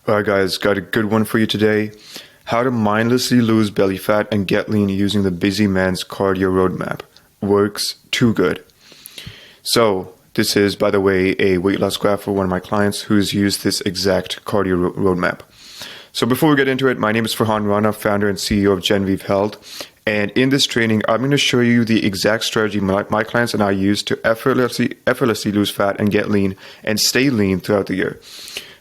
Alright guys, got a good one for you today. How to mindlessly lose belly fat and get lean using the Busy Man's Cardio Roadmap. Works too good. So, this is, by the way, a weight loss graph for one of my clients who's used this exact cardio roadmap. So before we get into it, my name is Farhan Rana, founder and CEO of Genevieve Health. And in this training, I'm going to show you the exact strategy my clients and I use to effortlessly lose fat and get lean and stay lean throughout the year.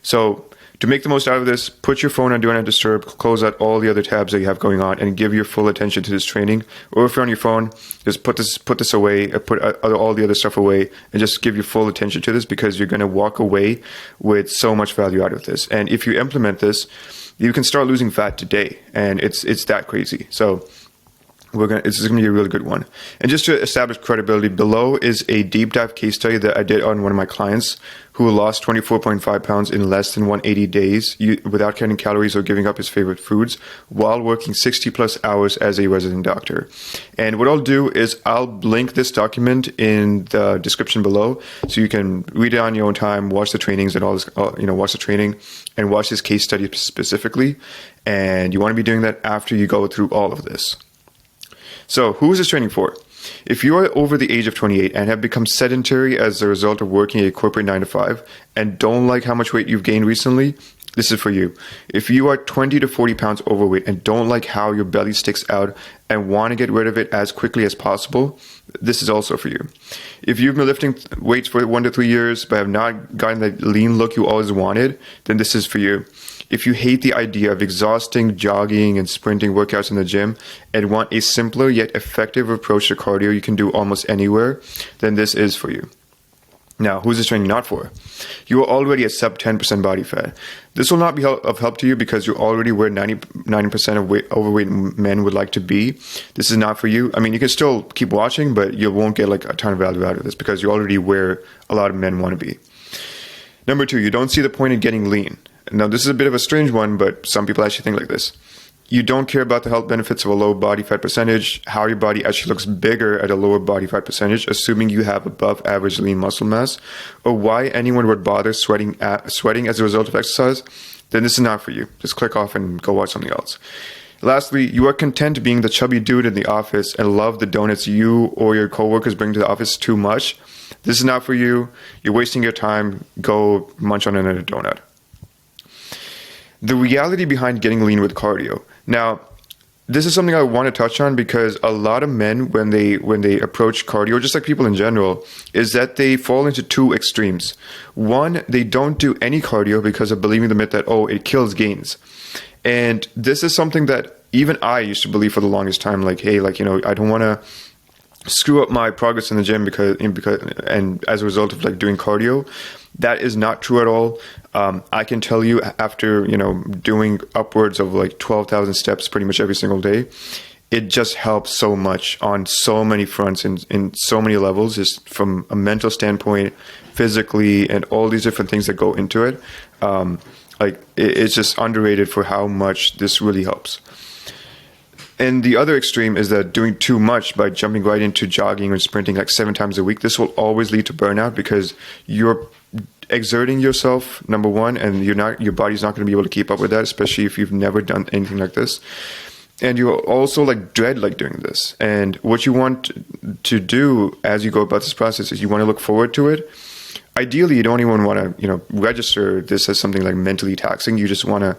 So to make the most out of this, put your phone on Do Not Disturb, close out all the other tabs that you have going on, and give your full attention to this training. Or if you're on your phone, just put this away, put all the other stuff away, and just give your full attention to this, because you're going to walk away with so much value out of this. And if you implement this, you can start losing fat today, and it's that crazy. So this is going to be a really good one. And just to establish credibility, below is a deep dive case study that I did on one of my clients who lost 24.5 pounds in less than 180 days without counting calories or giving up his favorite foods while working 60 plus hours as a resident doctor. And what I'll do is I'll link this document in the description below so you can read it on your own time, watch the trainings and all this, watch the training and watch this case study specifically. And you want to be doing that after you go through all of this. So who is this training for? If you are over the age of 28 and have become sedentary as a result of working a corporate 9-to-5 and don't like how much weight you've gained recently, this is for you. If you are 20 to 40 pounds overweight and don't like how your belly sticks out and want to get rid of it as quickly as possible, this is also for you. If you've been lifting weights for 1 to 3 years but have not gotten that lean look you always wanted, then this is for you. If you hate the idea of exhausting jogging and sprinting workouts in the gym and want a simpler yet effective approach to cardio you can do almost anywhere, then this is for you. Now, who's this training not for? You are already at sub 10% body fat. This will not be of help to you because you're already where 90% of overweight men would like to be. This is not for you. I mean, you can still keep watching, but you won't get like a ton of value out of this because you're already where a lot of men want to be. Number 2, you don't see the point in getting lean. Now, this is a bit of a strange one, but some people actually think like this. You don't care about the health benefits of a low body fat percentage, how your body actually looks bigger at a lower body fat percentage, assuming you have above average lean muscle mass, or why anyone would bother sweating as a result of exercise, then this is not for you. Just click off and go watch something else. Lastly, you are content being the chubby dude in the office and love the donuts you or your coworkers bring to the office too much. This is not for you. You're wasting your time. Go munch on another donut. The reality behind getting lean with cardio. Now, this is something I want to touch on because a lot of men, when they approach cardio, just like people in general, is that they fall into two extremes. One, they don't do any cardio because of believing the myth that, it kills gains. And this is something that even I used to believe for the longest time, like, hey, I don't want to screw up my progress in the gym because as a result of doing cardio. That is not true at all. I can tell you after, doing upwards of 12,000 steps pretty much every single day, it just helps so much on so many fronts and in so many levels, just from a mental standpoint, physically, and all these different things that go into it. It's just underrated for how much this really helps. And the other extreme is that doing too much by jumping right into jogging or sprinting 7 times a week, this will always lead to burnout because you're exerting yourself, number one, and your body's not going to be able to keep up with that, especially if you've never done anything like this. And you also dread doing this. And what you want to do as you go about this process is you want to look forward to it. Ideally, you don't even want to register this as something mentally taxing. You just want to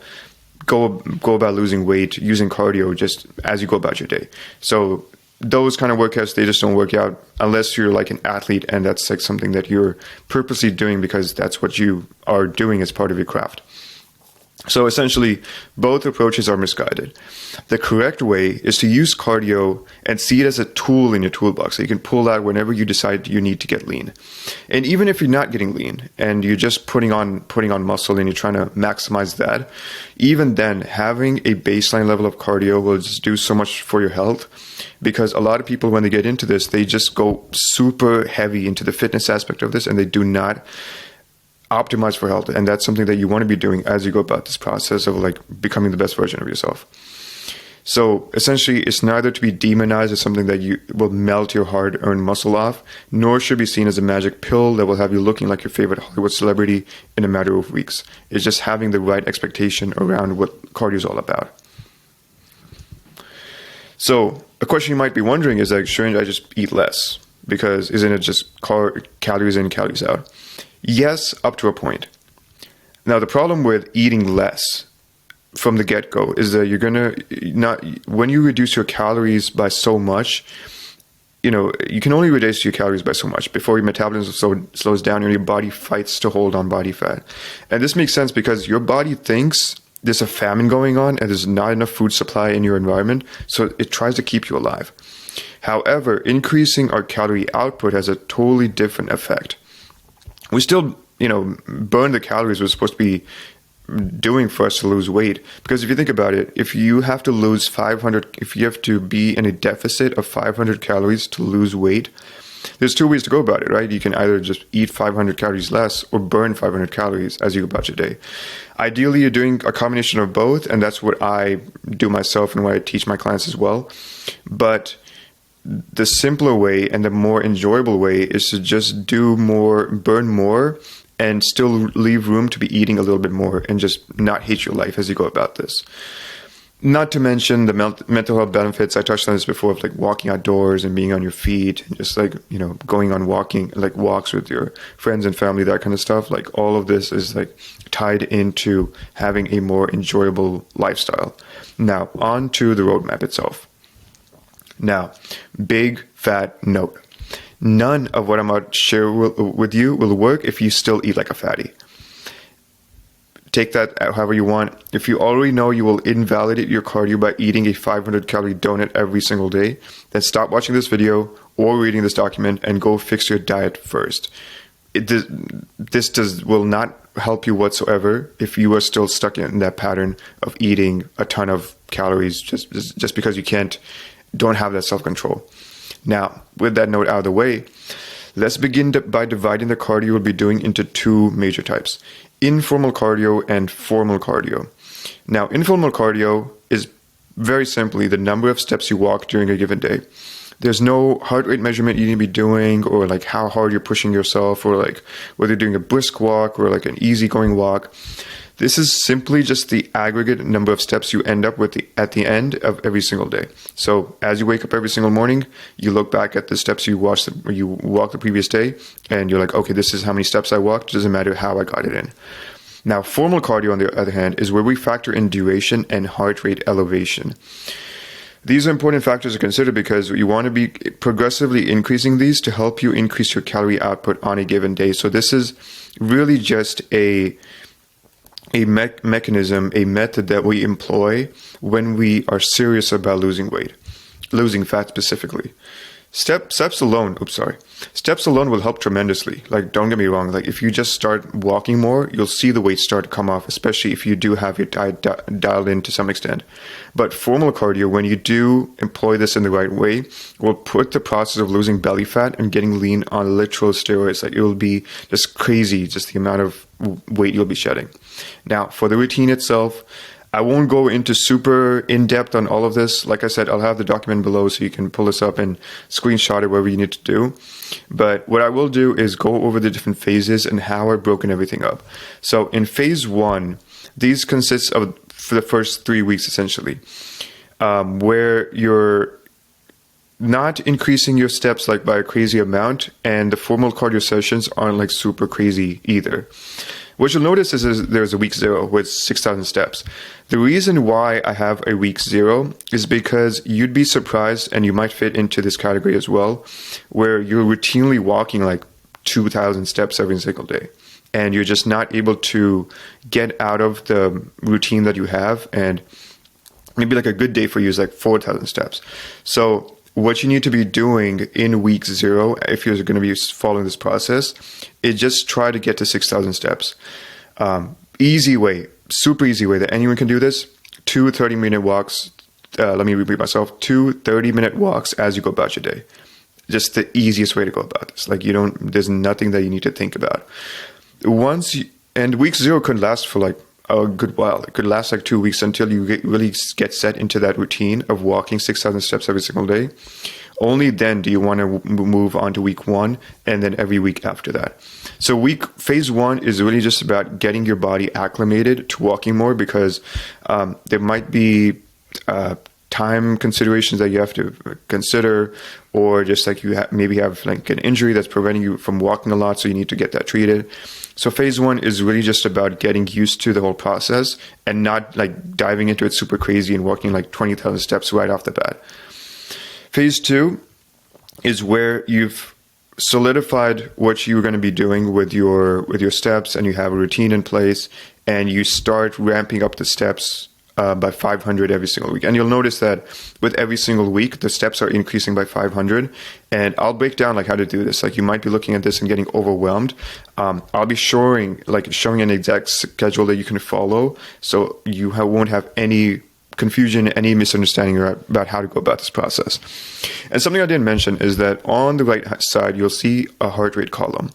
go about losing weight using cardio just as you go about your day. So those kind of workouts, they just don't work out unless you're an athlete and that's something that you're purposely doing because that's what you are doing as part of your craft. So essentially, both approaches are misguided. The correct way is to use cardio and see it as a tool in your toolbox that you can pull out whenever you decide you need to get lean. And even if you're not getting lean and you're just putting on muscle and you're trying to maximize that, even then, having a baseline level of cardio will just do so much for your health. Because a lot of people, when they get into this, they just go super heavy into the fitness aspect of this and they do not optimize for health. And that's something that you want to be doing as you go about this process of becoming the best version of yourself. So essentially, it's neither to be demonized as something that you will melt your hard-earned muscle off, nor should be seen as a magic pill that will have you looking like your favorite Hollywood celebrity in a matter of weeks. It's just having the right expectation around what cardio is all about. So a question you might be wondering is like, shouldn't I just eat less? Because isn't it just calories in, calories out? Yes, up to a point. Now, the problem with eating less from the get-go is that you're gonna not, when you reduce your calories by so much, you can only reduce your calories by so much before your metabolism slows down and your body fights to hold on body fat. And this makes sense because your body thinks there's a famine going on and there's not enough food supply in your environment, so it tries to keep you alive. However, increasing our calorie output has a totally different effect. We still, burn the calories we're supposed to be doing for us to lose weight. Because if you think about it, if you have to be in a deficit of 500 calories to lose weight, there's two ways to go about it, right? You can either just eat 500 calories less or burn 500 calories as you go about your day. Ideally, you're doing a combination of both, and that's what I do myself and what I teach my clients as well. But the simpler way and the more enjoyable way is to just do more, burn more, and still leave room to be eating a little bit more and just not hate your life as you go about this. Not to mention the mental health benefits. I touched on this before, of like walking outdoors and being on your feet and just like, going on walks with your friends and family, that kind of stuff. Like all of this is like tied into having a more enjoyable lifestyle. Now, on to the roadmap itself. Now, big fat note. None of what I'm about to share with you will work if you still eat like a fatty. Take that however you want. If you already know you will invalidate your cardio by eating a 500 calorie donut every single day, then stop watching this video or reading this document and go fix your diet first. This will not help you whatsoever if you are still stuck in that pattern of eating a ton of calories just because you don't have that self-control. Now, with that note out of the way, let's begin by dividing the cardio we'll be doing into two major types: informal cardio and formal cardio. Now, informal cardio is very simply the number of steps you walk during a given day. There's no heart rate measurement you need to be doing, or like how hard you're pushing yourself, or like whether you're doing a brisk walk or like an easygoing walk. This is simply just the aggregate number of steps you end up with at the end of every single day. So as you wake up every single morning, you look back at the steps you walked the previous day, and you're like, okay, this is how many steps I walked. It doesn't matter how I got it in. Now, formal cardio, on the other hand, is where we factor in duration and heart rate elevation. These are important factors to consider because you want to be progressively increasing these to help you increase your calorie output on a given day. So this is really just a mechanism, a method that we employ when we are serious about losing weight, losing fat specifically. Steps alone will help tremendously. Like, don't get me wrong. Like, if you just start walking more, you'll see the weight start to come off, especially if you do have your diet dialed in to some extent. But formal cardio, when you do employ this in the right way, will put the process of losing belly fat and getting lean on literal steroids. Like, it will be just crazy, just the amount of weight you'll be shedding. Now, for the routine itself, I won't go into super in-depth on all of this. Like I said, I'll have the document below so you can pull this up and screenshot it, whatever you need to do. But what I will do is go over the different phases and how I've broken everything up. So in phase 1, these consist of, for the first 3 weeks essentially, where you're not increasing your steps like by a crazy amount, and the formal cardio sessions aren't like super crazy either. What you'll notice is there's a week 0 with 6,000 steps. The reason why I have a week 0 is because you'd be surprised, and you might fit into this category as well, where you're routinely walking like 2,000 steps every single day, and you're just not able to get out of the routine that you have, and maybe like a good day for you is like 4,000 steps. So what you need to be doing in week 0, if you're going to be following this process, is just try to get to 6,000 steps. Easy way, super easy way that anyone can do this: 2 30-minute walks. Let me repeat myself: 2 30-minute walks as you go about your day. Just the easiest way to go about this. Like, there's nothing that you need to think about. And week 0 could last for like a good while. It could last like 2 weeks until you really get set into that routine of walking 6,000 steps every single day. Only then do you want to move on to week 1 and then every week after that. So phase 1 is really just about getting your body acclimated to walking more, because there might be time considerations that you have to consider, or just like you maybe have like an injury that's preventing you from walking a lot, so you need to get that treated. So phase 1 is really just about getting used to the whole process and not like diving into it super crazy and walking like 20,000 steps right off the bat. Phase 2 is where you've solidified what you're going to be doing with your steps, and you have a routine in place, and you start ramping up the steps by 500 every single week. And you'll notice that with every single week, the steps are increasing by 500. And I'll break down like how to do this. Like you might be looking at this and getting overwhelmed. I'll be showing an exact schedule that you can follow, so you won't have any confusion, any misunderstanding about how to go about this process. And something I didn't mention is that on the right side, you'll see a heart rate column.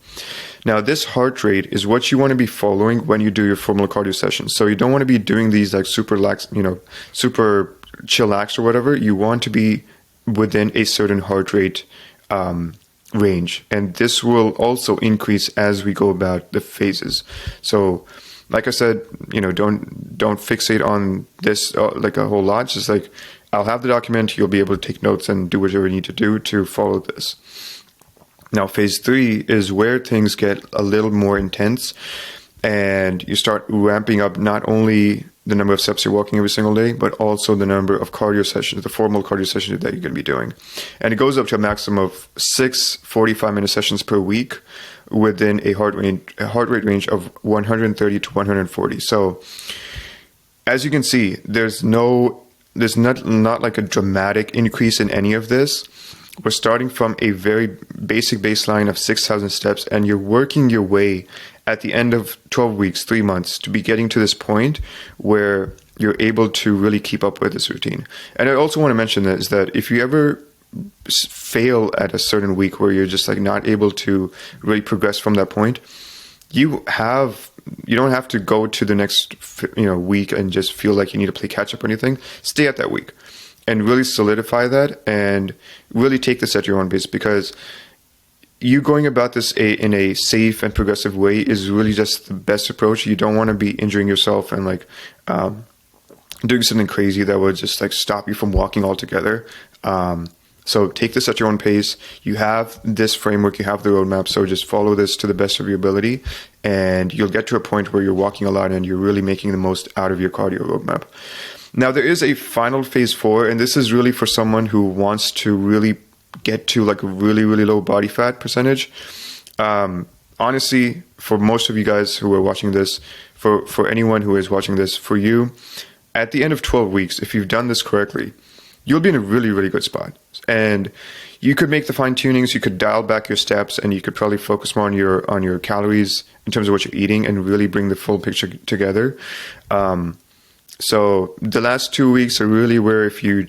Now, this heart rate is what you want to be following when you do your formal cardio sessions. So you don't want to be doing these like super chillax or whatever. You want to be within a certain heart rate range. And this will also increase as we go about the phases. So like I said, don't fixate on this like a whole lot. Just like, I'll have the document, you'll be able to take notes and do whatever you need to do to follow this. Now, phase 3 is where things get a little more intense, and you start ramping up not only the number of steps you're walking every single day, but also the number of cardio sessions, the formal cardio sessions that you're going to be doing. And it goes up to a maximum of 6 45-minute sessions per week within a heart rate range of 130 to 140. So as you can see, there's not like a dramatic increase in any of this. We're starting from a very basic baseline of 6,000 steps, and you're working your way at the end of 12 weeks, 3 months, to be getting to this point where you're able to really keep up with this routine. And I also want to mention is that if you ever fail at a certain week where you're just like not able to really progress from that point, you don't have to go to the next week and just feel like you need to play catch up or anything. Stay at that week and really solidify that, and really take this at your own pace, because you going about this in a safe and progressive way is really just the best approach. You don't want to be injuring yourself and like doing something crazy that would just like stop you from walking altogether. So take this at your own pace. You have this framework, you have the roadmap, so just follow this to the best of your ability, and you'll get to a point where you're walking a lot and you're really making the most out of your cardio roadmap. Now, there is a final phase 4, and this is really for someone who wants to really get to like a really, really low body fat percentage. Honestly, for most of you guys who are watching this, for anyone who is watching this, for you, at the end of 12 weeks, if you've done this correctly, you'll be in a really, really good spot. And you could make the fine tunings, you could dial back your steps, and you could probably focus more on your calories in terms of what you're eating, and really bring the full picture together. So the last 2 weeks are really where, if you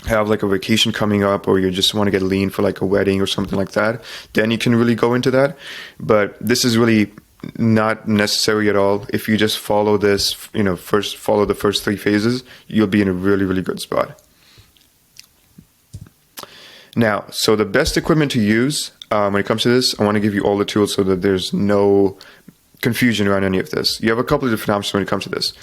have like a vacation coming up, or you just want to get lean for like a wedding or something like that, then you can really go into that. But this is really not necessary at all. If you just follow this, first follow the first 3 phases, you'll be in a really, really good spot. Now, so the best equipment to use when it comes to this, I want to give you all the tools so that there's no confusion around any of this. You have a couple of different options when it comes to this.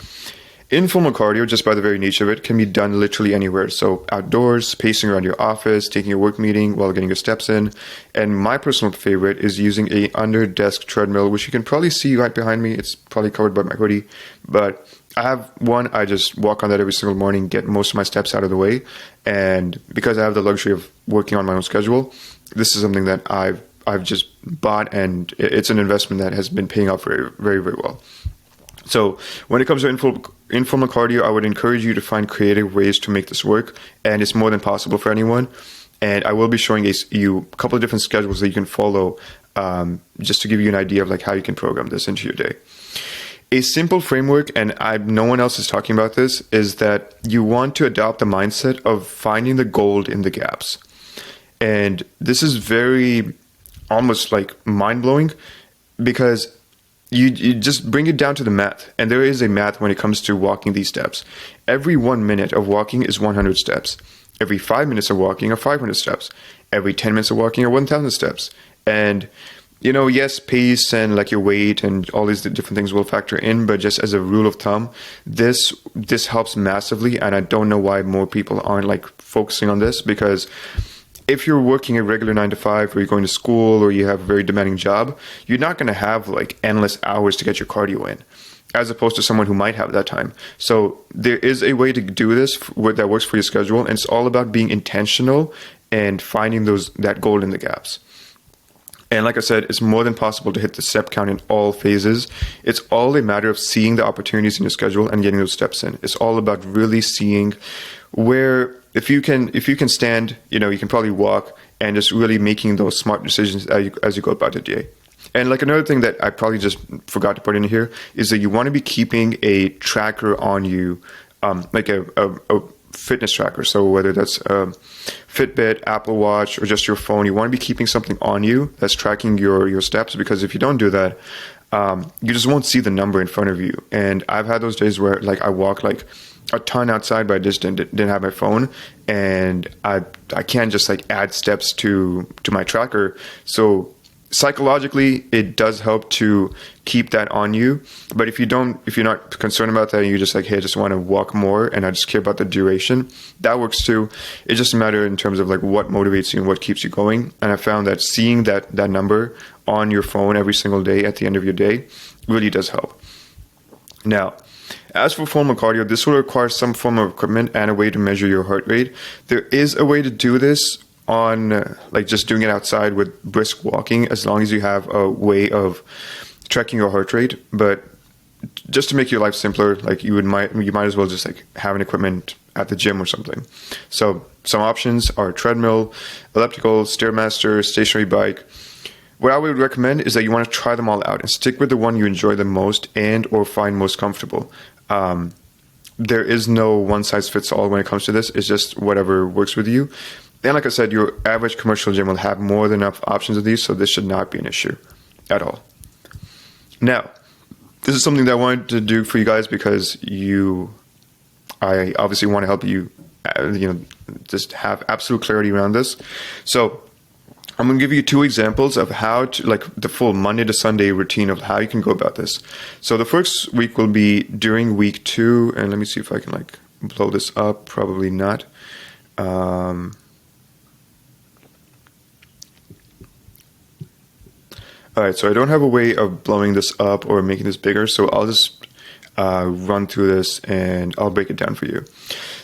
Informal cardio, just by the very nature of it, can be done literally anywhere. So outdoors, pacing around your office, taking a work meeting while getting your steps in. And my personal favorite is using a under-desk treadmill, which you can probably see right behind me. It's probably covered by my hoodie. But I have one, I just walk on that every single morning, get most of my steps out of the way. And because I have the luxury of working on my own schedule, this is something that I've just bought, and it's an investment that has been paying off very, very, very well. So when it comes to informal cardio, I would encourage you to find creative ways to make this work, and it's more than possible for anyone. And I will be showing you a couple of different schedules that you can follow, just to give you an idea of like how you can program this into your day. A simple framework, and no one else is talking about this, is that you want to adopt the mindset of finding the gold in the gaps. And this is very almost like mind-blowing, because you just bring it down to the math. And there is a math when it comes to walking these steps. Every 1 minute of walking is 100 steps. Every 5 minutes of walking are 500 steps. Every 10 minutes of walking are 1,000 steps. And, yes, pace and like your weight and all these different things will factor in, but just as a rule of thumb, this helps massively. And I don't know why more people aren't like focusing on this, because if you're working a regular 9 to 5, or you're going to school, or you have a very demanding job, you're not going to have like endless hours to get your cardio in, as opposed to someone who might have that time. So there is a way to do this that works for your schedule, and it's all about being intentional and finding that goal in the gaps. And like I said, it's more than possible to hit the step count in all phases. It's all a matter of seeing the opportunities in your schedule and getting those steps in. It's all about really seeing where, if you can stand, you can probably walk, and just really making those smart decisions as you go about the day. And like another thing that I probably just forgot to put in here is that you want to be keeping a tracker on you, like a fitness tracker. So whether that's Fitbit, Apple Watch, or just your phone, you want to be keeping something on you that's tracking your steps, because if you don't do that, you just won't see the number in front of you. And I've had those days where like I walk like a ton outside, but I just didn't have my phone, and I can't just like add steps to my tracker. So psychologically, it does help to keep that on you. But if you're not concerned about that, and you're just like, hey, I just want to walk more and I just care about the duration, that works too. It's just a matter in terms of like what motivates you and what keeps you going. And I found that seeing that number on your phone every single day at the end of your day really does help. Now, as for formal cardio, this will require some form of equipment and a way to measure your heart rate. There is a way to do this on like just doing it outside with brisk walking, as long as you have a way of tracking your heart rate. But just to make your life simpler, like you might as well just like have an equipment at the gym or something. So some options are treadmill, elliptical, Stairmaster, stationary bike. What I would recommend is that you want to try them all out and stick with the one you enjoy the most and or find most comfortable. There is no one size fits all when it comes to this. It's just whatever works with you. And like I said, your average commercial gym will have more than enough options of these, so this should not be an issue at all. Now, this is something that I wanted to do for you guys because I obviously want to help you, just have absolute clarity around this. So I'm going to give you 2 examples of how to, like the full Monday to Sunday routine of how you can go about this. So the first week will be during week 2, and let me see if I can like blow this up. Probably not. All right, so I don't have a way of blowing this up or making this bigger, so I'll just run through this and I'll break it down for you.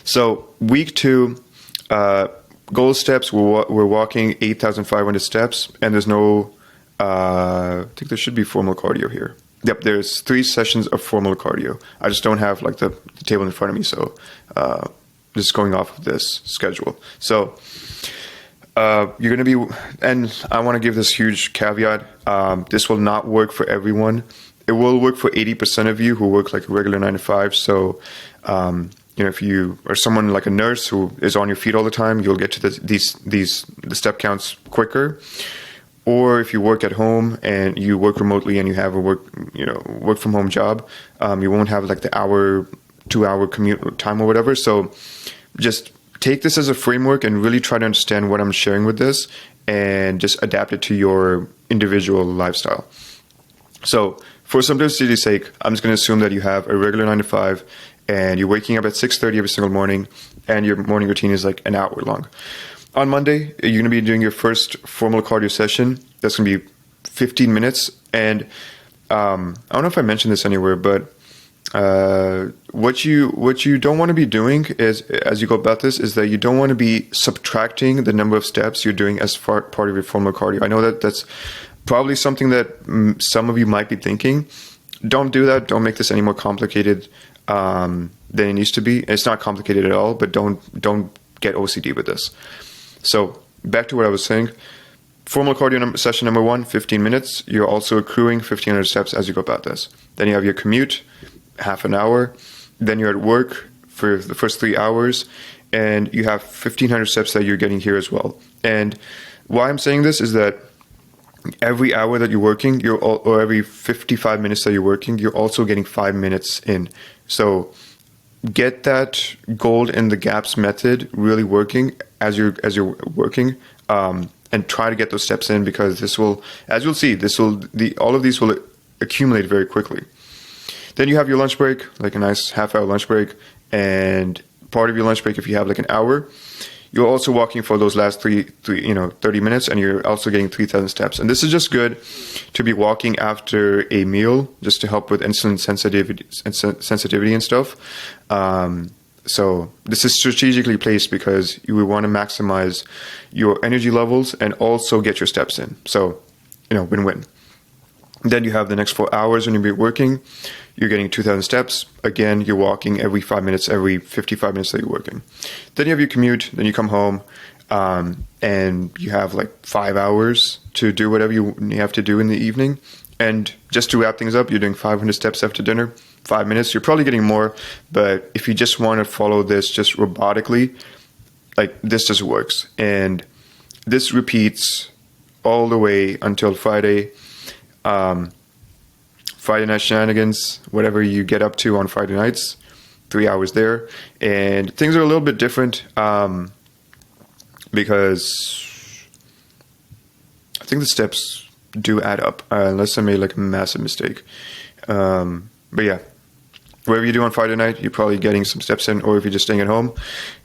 So week 2, goal steps, we're walking 8,500 steps, and there's no, I think there should be formal cardio here. Yep, there's 3 sessions of formal cardio. I just don't have like the table in front of me, so just going off of this schedule. So you're going to be, and I want to give this huge caveat, this will not work for everyone. It will work for 80% of you who work like a regular 9 to 5. So, if you are someone like a nurse who is on your feet all the time, you'll get to the step counts quicker. Or if you work at home and you work remotely and you have a work from home job, you won't have like the 2-hour commute time or whatever. So just take this as a framework and really try to understand what I'm sharing with this and just adapt it to your individual lifestyle. So for simplicity's sake, I'm just going to assume that you have a regular 9 to 5 and you're waking up at 6:30 every single morning and your morning routine is like an hour long. On Monday, you're going to be doing your first formal cardio session. That's going to be 15 minutes. And I don't know if I mentioned this anywhere, but what you don't want to be doing is, as you go about this, is that you don't want to be subtracting the number of steps you're doing as part of your formal cardio. I know that that's probably something that some of you might be thinking. Don't do that. Don't make this any more complicated than it needs to be. It's not complicated at all, but don't get OCD with this. So back to what I was saying. Formal cardio session number 1, 15 minutes. You're also accruing 1,500 steps as you go about this. Then you have your commute, half an hour. Then you're at work for the first 3 hours, and you have 1,500 steps that you're getting here as well. And why I'm saying this is that every hour that you're working, or every 55 minutes that you're working, you're also getting 5 minutes in. So get that gold in the gaps method really working as you're working, and try to get those steps in, because this will, as you'll see, all of these will accumulate very quickly. Then you have your lunch break, like a nice half-hour lunch break, and part of your lunch break, if you have like an hour, you're also walking for those last 30 minutes, and you're also getting 3,000 steps. And this is just good to be walking after a meal, just to help with insulin sensitivity and stuff. So this is strategically placed because you want to maximize your energy levels and also get your steps in. So, win-win. Then you have the next 4 hours when you're working. You're getting 2,000 steps. Again, you're walking every 5 minutes, every 55 minutes that you're working. Then you have your commute. Then you come home, and you have like 5 hours to do whatever you have to do in the evening. And just to wrap things up, you're doing 500 steps after dinner, 5 minutes. You're probably getting more, but if you just want to follow this just robotically, like this just works. And this repeats all the way until Friday. Friday night shenanigans, whatever you get up to on Friday nights, 3 hours there. And things are a little bit different, because I think the steps do add up, unless I made like a massive mistake. But yeah, whatever you do on Friday night, you're probably getting some steps in, or if you're just staying at home,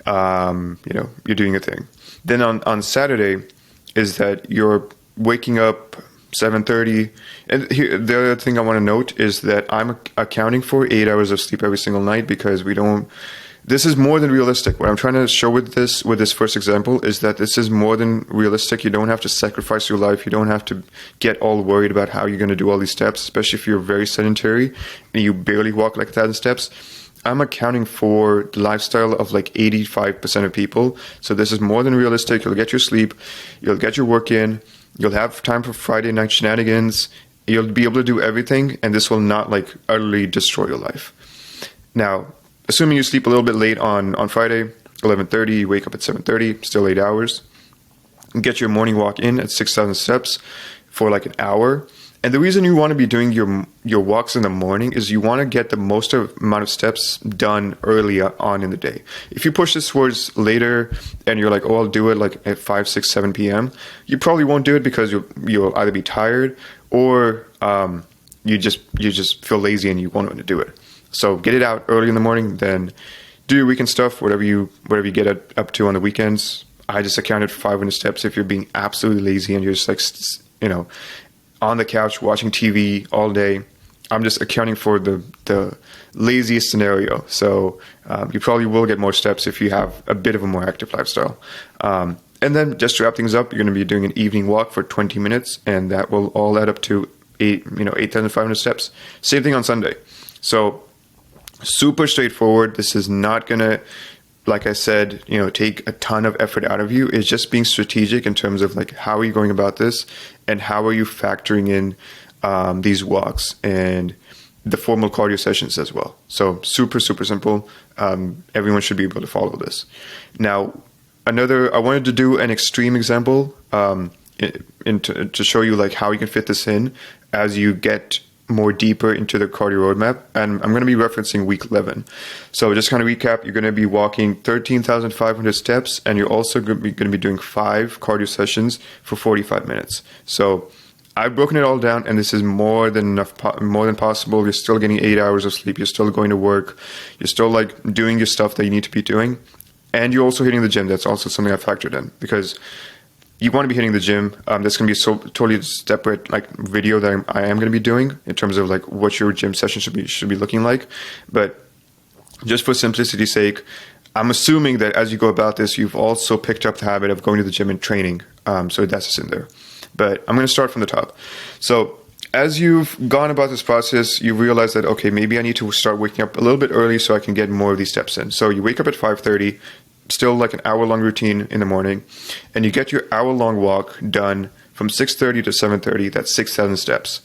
you're doing a thing. Then on Saturday is that you're waking up 7:30. And here, the other thing I want to note is that I'm accounting for 8 hours of sleep every single night, because this is more than realistic. What I'm trying to show with this first example is that this is more than realistic. You don't have to sacrifice your life. You don't have to get all worried about how you're going to do all these steps, especially if you're very sedentary and you barely walk like 1,000 steps. I'm accounting for the lifestyle of like 85% of people. So this is more than realistic. You'll get your sleep. You'll get your work in. You'll have time for Friday night shenanigans. You'll be able to do everything, and this will not like utterly destroy your life. Now, assuming you sleep a little bit late on Friday, 11:30, you wake up at 7:30, still 8 hours. Get your morning walk in at 6,000 steps for like an hour. And the reason you want to be doing your walks in the morning is you want to get the most amount of steps done early on in the day. If you push this towards later and you're like, oh, I'll do it like at 5, 6, 7 p.m., you probably won't do it because you'll either be tired or you just feel lazy and you won't want to do it. So get it out early in the morning, then do your weekend stuff, whatever you get up to on the weekends. I just accounted for 500 steps if you're being absolutely lazy and you're just like, on the couch watching TV all day. I'm just accounting for the laziest scenario. So you probably will get more steps if you have a bit of a more active lifestyle. And then just to wrap things up, you're going to be doing an evening walk for 20 minutes, and that will all add up to 8,500 steps. Same thing on Sunday. So super straightforward. This is not going to, like I said, take a ton of effort out of you. It's just being strategic in terms of like, how are you going about this and how are you factoring in these walks and the formal cardio sessions as well. So super, super simple. Everyone should be able to follow this. Now, I wanted to do an extreme example to show you like how you can fit this in as you get more deeper into the cardio roadmap, and I'm going to be referencing week 11. So just kind of recap, you're going to be walking 13,500 steps, and you're also going to be doing 5 cardio sessions for 45 minutes. So I've broken it all down, and this is more than enough, more than possible. You're still getting 8 hours of sleep. You're still going to work. You're still like doing your stuff that you need to be doing, and you're also hitting the gym. That's also something I factored in, because you want to be hitting the gym. That's going to be totally separate like video that I am going to be doing in terms of like what your gym session should be looking like. But just for simplicity's sake, I'm assuming that as you go about this, you've also picked up the habit of going to the gym and training. So that's just in there. But I'm going to start from the top. So as you've gone about this process, you realize that, okay, maybe I need to start waking up a little bit early so I can get more of these steps in. So you wake up at 5:30. Still like an hour-long routine in the morning, and you get your hour-long walk done from 6:30 to 7:30. That's 6,000 steps.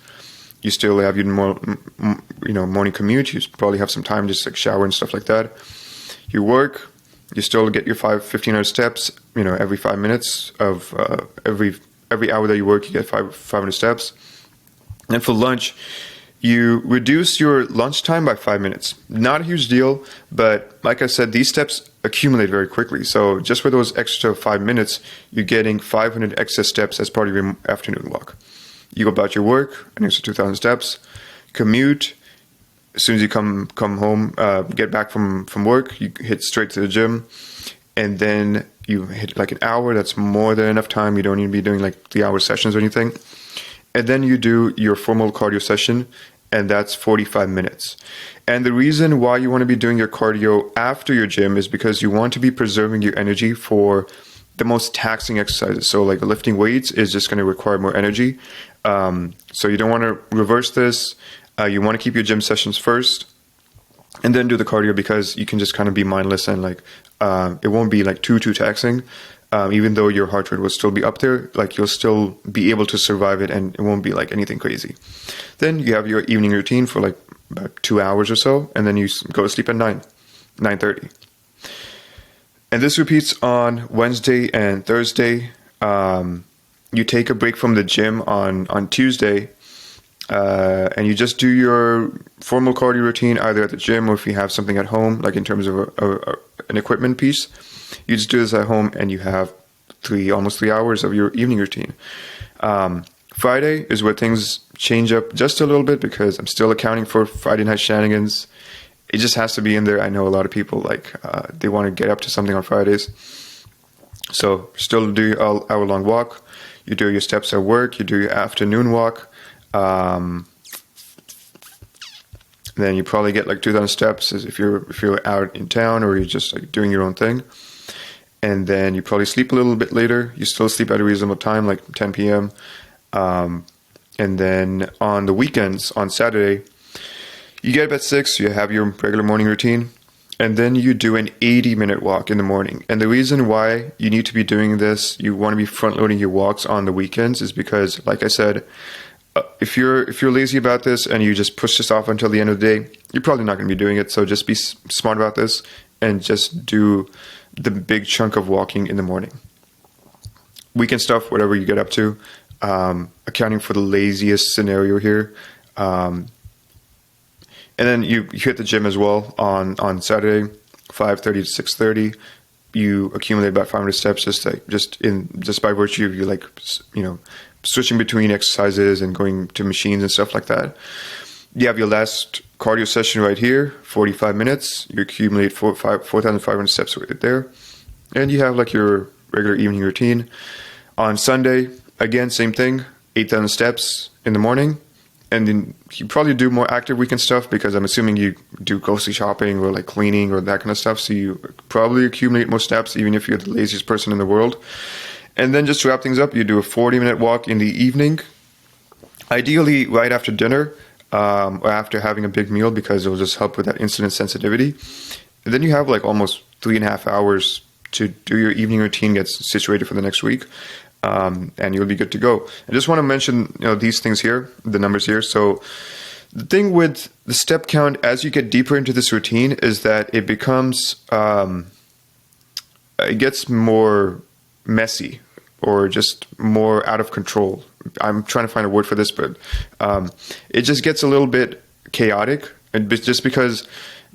You still have your morning commute. You probably have some time just like shower and stuff like that. You work. You still get your 1,500 steps. Every 5 minutes of every every hour that you work, you get 500 steps. And for lunch, you reduce your lunch time by 5 minutes. Not a huge deal, but like I said, these steps accumulate very quickly. So just for those extra 5 minutes, you're getting 500 excess steps as part of your afternoon walk. You go about your work, an extra 2,000 steps, commute. As soon as you come home, get back from work, you hit straight to the gym, and then you hit like an hour. That's more than enough time. You don't need to be doing like 3-hour sessions or anything. And then you do your formal cardio session, and that's 45 minutes. And the reason why you want to be doing your cardio after your gym is because you want to be preserving your energy for the most taxing exercises. So like lifting weights is just going to require more energy. So you don't want to reverse this. You want to keep your gym sessions first and then do the cardio, because you can just kind of be mindless and like it won't be like too taxing. Even though your heart rate will still be up there, like you'll still be able to survive it, and it won't be like anything crazy. Then you have your evening routine for like about 2 hours or so, and then you go to sleep at 9:30. And this repeats on Wednesday and Thursday. You take a break from the gym on Tuesday, and you just do your formal cardio routine either at the gym, or if you have something at home, like in terms of an equipment piece, you just do this at home, and you have almost 3 hours of your evening routine. Friday is where things change up just a little bit, because I'm still accounting for Friday night shenanigans. It just has to be in there. I know a lot of people they want to get up to something on Fridays. So still do your hour-long walk. You do your steps at work. You do your afternoon walk. Then you probably get like 2,000 steps if you're out in town, or you're just like doing your own thing. And then you probably sleep a little bit later. You still sleep at a reasonable time, like 10 p.m. And then on the weekends, on Saturday, you get up at 6, you have your regular morning routine, and then you do an 80-minute walk in the morning. And the reason why you need to be doing this, you want to be front-loading your walks on the weekends, is because, like I said, if you're lazy about this and you just push this off until the end of the day, you're probably not going to be doing it. So just be smart about this and just do the big chunk of walking in the morning. Weekend stuff, whatever you get up to, accounting for the laziest scenario here. And then you hit the gym as well on Saturday, 5:30 to 6:30. You accumulate about 500 steps just by virtue of you switching between exercises and going to machines and stuff like that. You have your last cardio session right here, 45 minutes. You accumulate 4,500 steps right there. And you have like your regular evening routine. On Sunday, again, same thing, 8,000 steps in the morning. And then you probably do more active weekend stuff, because I'm assuming you do grocery shopping or like cleaning or that kind of stuff. So you probably accumulate more steps, even if you're the laziest person in the world. And then just to wrap things up, you do a 40-minute walk in the evening, ideally right after dinner, or after having a big meal, because it will just help with that insulin sensitivity. And then you have like almost 3.5 hours to do your evening routine, get situated for the next week, and you'll be good to go. I just want to mention these things here, the numbers here. So the thing with the step count, as you get deeper into this routine, is that it becomes, it gets more messy, or just more out of control. I'm trying to find a word for this, but it just gets a little bit chaotic, and just because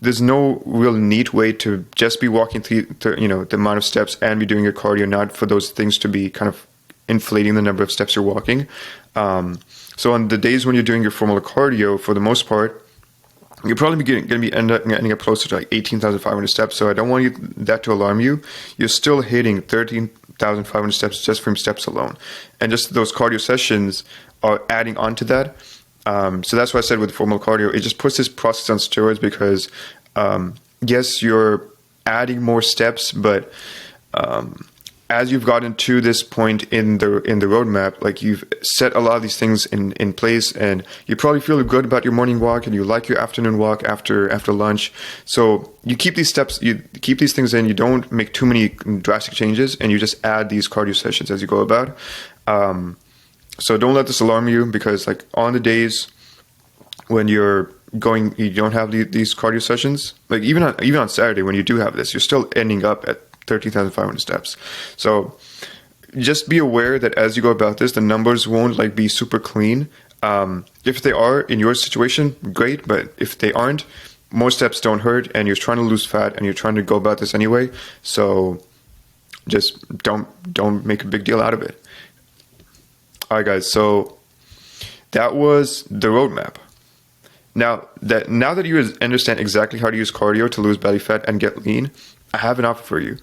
there's no real neat way to just be walking through the amount of steps and be doing your cardio, not for those things to be kind of inflating the number of steps you're walking. So on the days when you're doing your formal cardio, for the most part, you're probably going to be ending up closer to like 18,500 steps. So I don't want that to alarm you. You're still hitting 13,500 steps just from steps alone. And just those cardio sessions are adding on to that. So that's why I said with formal cardio, it just puts this process on steroids, because yes, you're adding more steps, but as you've gotten to this point in the roadmap, like you've set a lot of these things in place, and you probably feel good about your morning walk, and you like your afternoon walk after lunch. So you keep these steps, you keep these things in. You don't make too many drastic changes, and you just add these cardio sessions as you go about. So don't let this alarm you, because like on the days when you don't have these cardio sessions, like even on Saturday when you do have this, you're still ending up at 13,500 steps. So just be aware that as you go about this, the numbers won't like be super clean. If they are in your situation, great. But if they aren't, most steps don't hurt, and you're trying to lose fat and you're trying to go about this anyway. So just don't make a big deal out of it. All right, guys. So that was the roadmap. Now that you understand exactly how to use cardio to lose belly fat and get lean, I have an offer for you.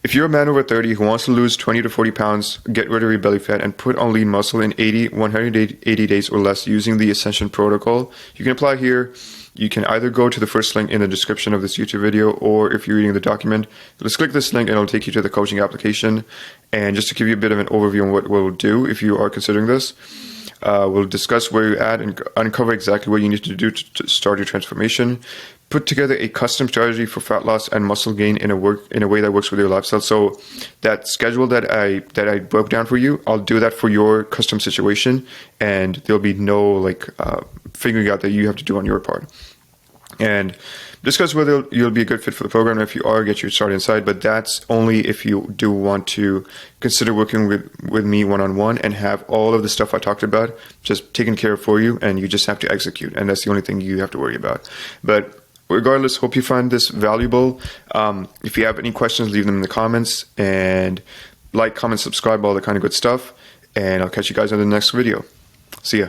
If you're a man over 30 who wants to lose 20 to 40 pounds, get rid of your belly fat, and put on lean muscle in 180 days or less using the Ascension protocol, you can apply here. You can either go to the first link in the description of this YouTube video, or if you're reading the document, just click this link and it'll take you to the coaching application. And just to give you a bit of an overview on what we'll do if you are considering this, we'll discuss where you're at and uncover exactly what you need to do to start your transformation. Put together a custom strategy for fat loss and muscle gain in a way that works with your lifestyle. So that schedule that I broke down for you, I'll do that for your custom situation, and there'll be no figuring out that you have to do on your part. And discuss whether you'll be a good fit for the program. If you are, get you started inside. But that's only if you do want to consider working with me one-on-one and have all of the stuff I talked about just taken care of for you, and you just have to execute. And that's the only thing you have to worry about. But regardless, hope you find this valuable. If you have any questions, leave them in the comments, and like, comment, subscribe, all that kind of good stuff. And I'll catch you guys in the next video. See ya.